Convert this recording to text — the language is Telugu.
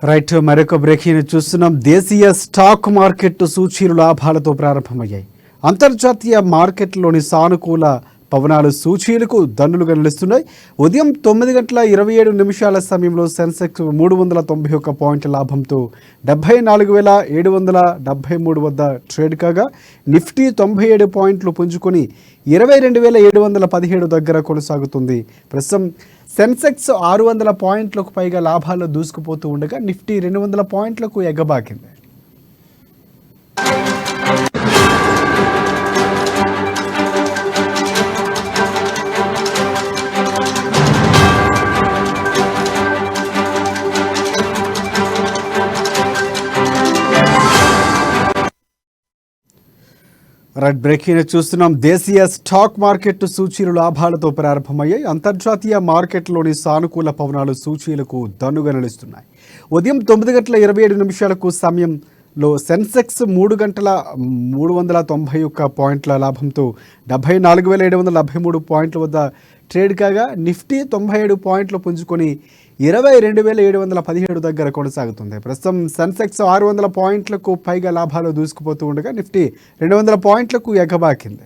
రైట్, మరొక బ్రేకింగ్ చూస్తున్నాం. దేశీయ స్టాక్ మార్కెట్ సూచీలు లాభాలతో ప్రారంభమయ్యాయి. అంతర్జాతీయ మార్కెట్లోని సానుకూల పవనాలు సూచీలకు దన్నులుగా నిలుస్తున్నాయి. ఉదయం 9:27 సమయంలో సెన్సెక్స్ 391 పాయింట్ల లాభంతో 74,773 వద్ద ట్రేడ్ కాగా, నిఫ్టీ 97 పాయింట్లు పుంజుకొని 22,717 దగ్గర కొనసాగుతుంది. ప్రస్తుతం సెన్సెక్స్ 600 పాయింట్లకు పైగా లాభాల్లో దూసుకుపోతూ ఉండగా, నిఫ్టీ 200 పాయింట్లకు ఎగబాకింది. రైట్, బ్రేకింగ్ చూస్తున్నాం. దేశీయ స్టాక్ మార్కెట్ సూచీలు లాభాలతో ప్రారంభమయ్యాయి. అంతర్జాతీయ మార్కెట్లోని సానుకూల పవనాలు సూచీలకు దన్నుగా నిలుస్తున్నాయి. ఉదయం 9:27 సమయంలో సెన్సెక్స్ 391 పాయింట్ల లాభంతో 74,773 పాయింట్ల వద్ద ట్రేడ్ కాగా, నిఫ్టీ 97 పాయింట్లు పుంజుకొని 22,717 దగ్గర కొనసాగుతుంది. ప్రస్తుతం సెన్సెక్స్ 600 పాయింట్లకు పైగా లాభాలు దూసుకుపోతూ ఉండగా, నిఫ్టీ 200 పాయింట్లకు ఎగబాకింది.